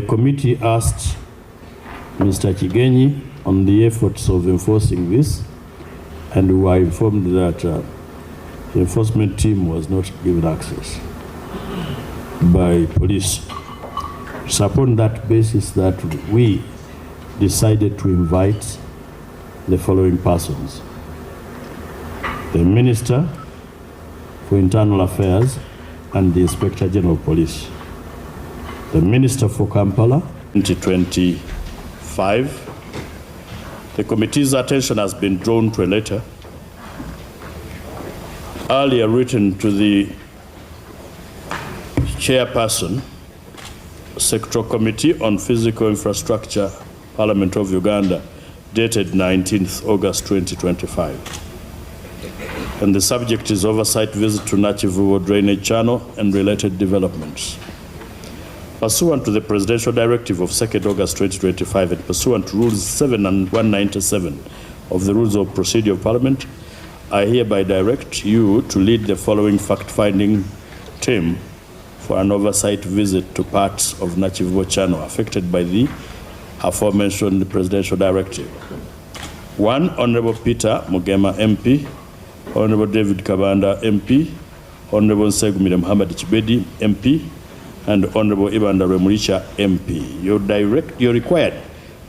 committee asked Mr. Kungeli on the efforts of enforcing this, and we were informed that the enforcement team was not given access by police. It's upon that basis that we decided to invite the following persons: the Minister for Internal Affairs and the Inspector General of Police. The Minister for Kampala, 2025. The committee's attention has been drawn to a letter earlier written to the Chairperson, Sectoral Committee on Physical Infrastructure, Parliament of Uganda, dated 19th August 2025. And the subject is oversight visit to Gwanakivubo drainage channel and related developments. Pursuant to the Presidential Directive of 2nd August 2025 and pursuant to Rules 7 and 197 of the Rules of Procedure of Parliament, I hereby direct you to lead the following fact-finding team for an oversight visit to parts of Gwanakivubo channel affected by the aforementioned Presidential Directive. 1. Honorable Peter Mugema MP, Honorable David Kabanda MP, Honorable Nsegumire Muhammad Chibedi MP, and Honorable Ibanda Remuricha MP. You're required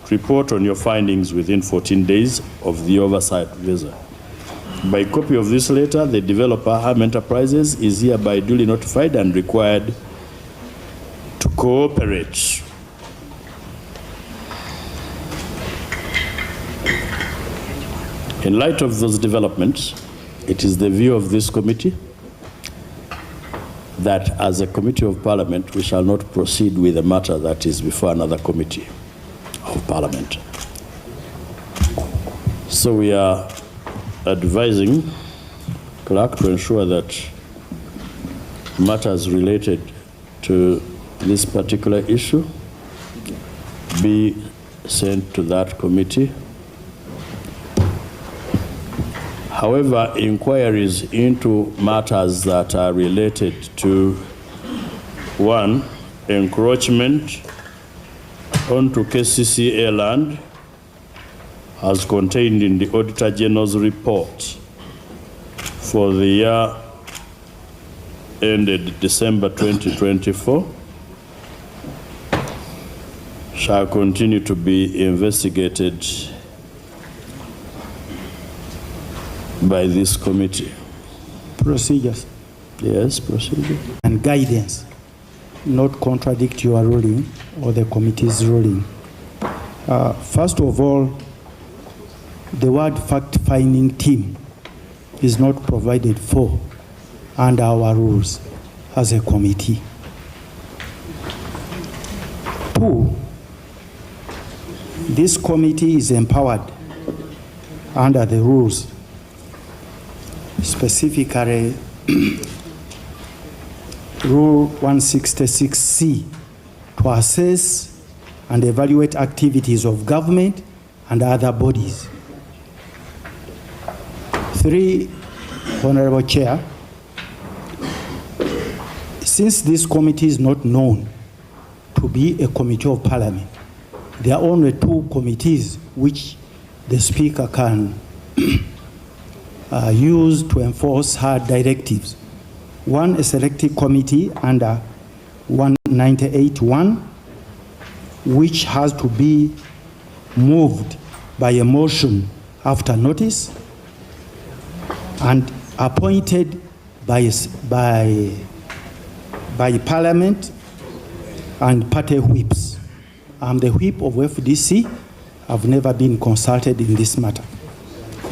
to report on your findings within 14 days of the oversight visit. By copy of this letter, the developer, Hamu Enterprises, is hereby duly notified and required to cooperate. In light of those developments, it is the view of this committee that as a committee of Parliament, we shall not proceed with a matter that is before another committee of Parliament. So we are advising clerk to ensure that matters related to this particular issue be sent to that committee. However, inquiries into matters that are related to 1. Encroachment onto KCCA land as contained in the Auditor General's report for the year ended December 2024 shall continue to be investigated by this committee. Procedures. Yes, procedure. And guidance, not contradict your ruling or the committee's ruling. First of all, the word fact-finding team is not provided for under our rules as a committee. 2, this committee is empowered under the rules, specifically Rule 166C, to assess and evaluate activities of government and other bodies. 3, Honorable Chair, since this committee is not known to be a committee of Parliament, there are only 2 committees which the Speaker can use to enforce her directives. 1, a selective committee under 198(1), which has to be moved by a motion after notice and appointed by Parliament and party whips. I'm the whip of FDC. I've never been consulted in this matter.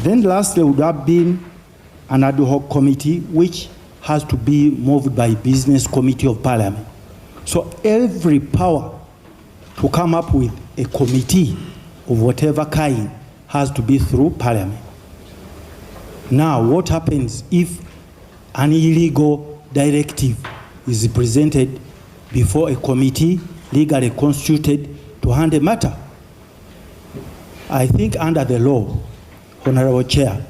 Then last, there would have been an ad hoc committee which has to be moved by Business Committee of Parliament. So every power to come up with a committee of whatever kind has to be through Parliament. Now, what happens if an illegal directive is presented before a committee legally constituted to handle a matter? I think under the law, Honorable Chair,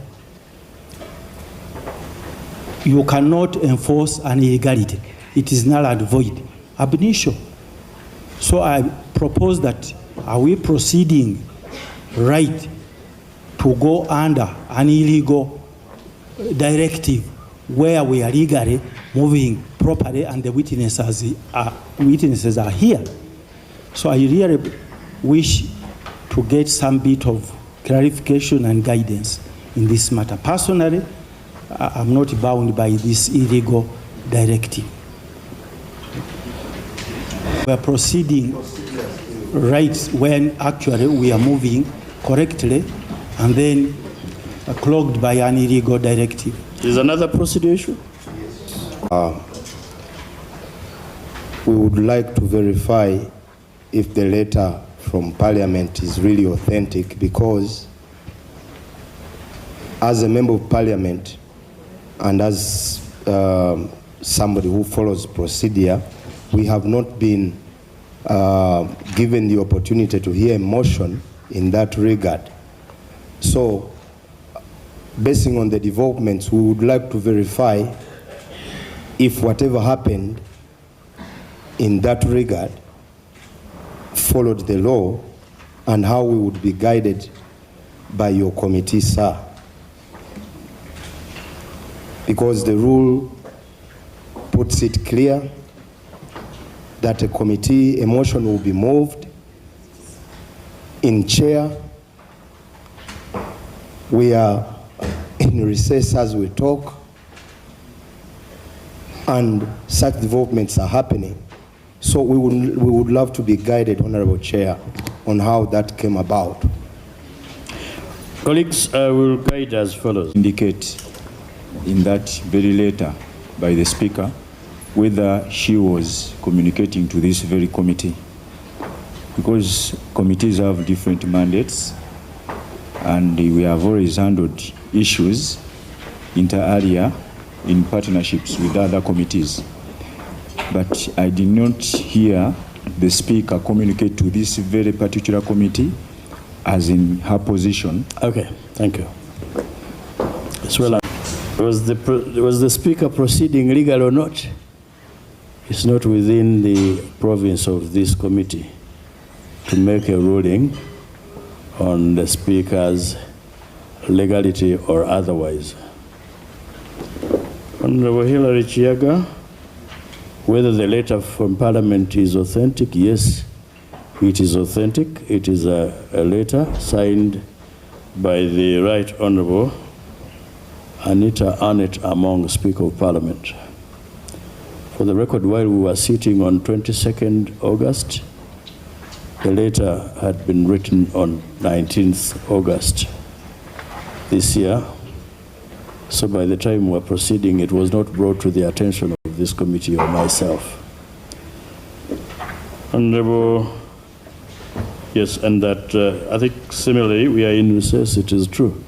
you cannot enforce an illegality. It is null and void, ab initio. So I propose that are we proceeding right to go under an illegal directive where we are legally moving properly and the witnesses are here? So I really wish to get some bit of clarification and guidance in this matter. Personally, I'm not bound by this illegal directive. We are proceeding right when actually we are moving correctly and then clogged by an illegal directive. Is another procedure issue? We would like to verify if the letter from Parliament is really authentic, because as a member of Parliament and as somebody who follows procedure, we have not been given the opportunity to hear a motion in that regard. So, basing on the developments, we would like to verify if whatever happened in that regard followed the law and how we would be guided by your committee, sir. Because the rule puts it clear that a committee, a motion will be moved in chair. We are in recess as we talk, and such developments are happening. So we would love to be guided, Honorable Chair, on how that came about. Colleagues, I will guide as follows. Indicate in that very letter by the Speaker whether she was communicating to this very committee, because committees have different mandates and we have always handled issues inter alia in partnerships with other committees. But I did not hear the Speaker communicate to this very particular committee as in her position. Okay, thank you. As well, was the Speaker proceeding legal or not? It's not within the province of this committee to make a ruling on the Speaker's legality or otherwise. Honorable Hilary Chiaga, whether the letter from Parliament is authentic, yes, it is authentic. It is a letter signed by the Right Honorable Anita Arnett Among, Speaker of Parliament. For the record, while we were sitting on 22nd August, the letter had been written on 19th August this year. So by the time we were proceeding, it was not brought to the attention of this committee or myself. Honorable, yes, and that I think similarly we are in recess, it is true.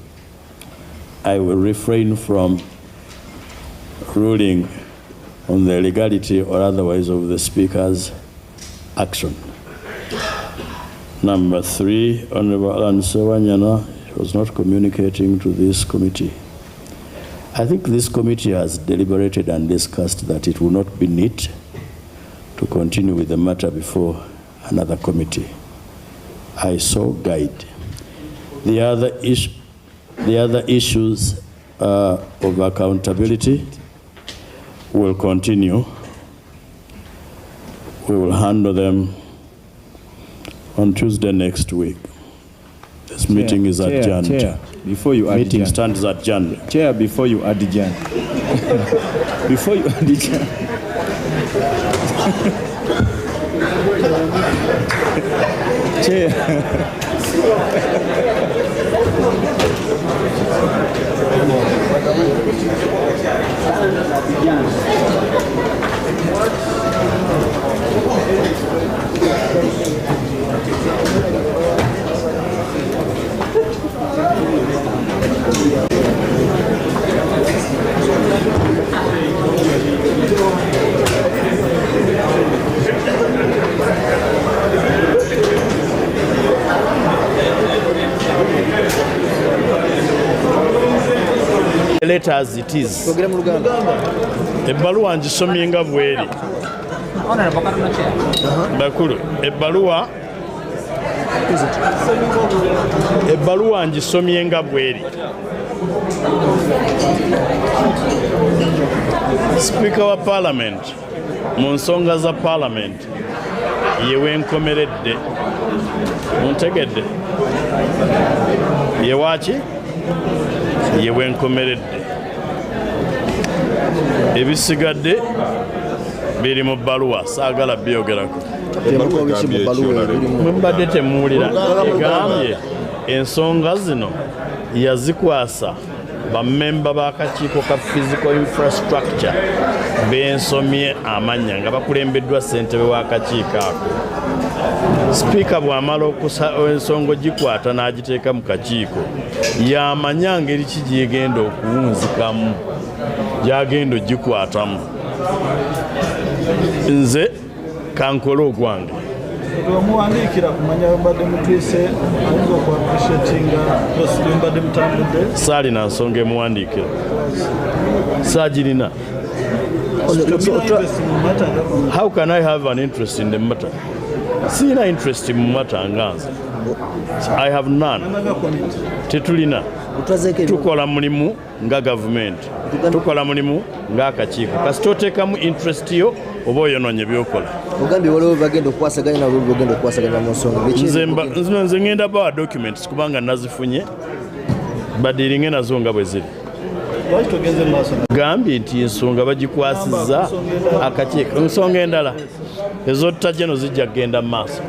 I will refrain from ruling on the legality or otherwise of the Speaker's action. Number 3, Honorable Alan Sewanyana was not communicating to this committee. I think this committee has deliberated and discussed that it will not be neat to continue with the matter before another committee. I so guide. The other issues of accountability will continue. We will handle them on Tuesday next week. This meeting is adjourned. Chair, before you adjourn. Meeting stands adjourned. Chair, before you adjourn. Before you adjourn. Chair. Letter as it is. Ebbaluwa ngisomye nga bw'eri. bakulu ebbaluwa ngisomye nga bweri. Speaker wa Parliament mu nsonga za Parliament yewenkomeredde muntegedde yewaki yewenkomeredde ebisigadde biri mu bbaluwa saagala byogerako mwembadde temuwulira egambye ensonga zino yazikwasa bammemba b'akakiiko ka physical infrastructure bensomye amanya nga bakulembeddwa ssentebe w'akakiiko ako. Sipiika bw'amala ensonga gikwata n'agiteeka mu kakiiko yamanya ngeri ki gyegenda okuwunzikamu gyagenda ogikwatamu. Nze kankole ogwange omuwandiikira kumanya mbadde mutwise ayinza okuappreciatinga possibly mbadde mutambudde saalina nsonga emuwandiikira saagirina. How can I have an interest in the matter? Sina interest mu matter nga nze. I have none. Tetulina. Tukola mulimu nga government. Tukola mulimu nga akakiiko. Kasita oteekamu interest yo oba oyonoonye byokola. Ogambye waliwo bagenda okukwasaganya nabo bagenda okukwasaganya mu nsonga. Nze ngenda bawa documents kubanga nazifunye badiringe nazo nga bwe ziri. Gambye nti ensonga bagikwasizza akakiiko. Ensonga endala ezotta jeno zijja kgenda mu maaso.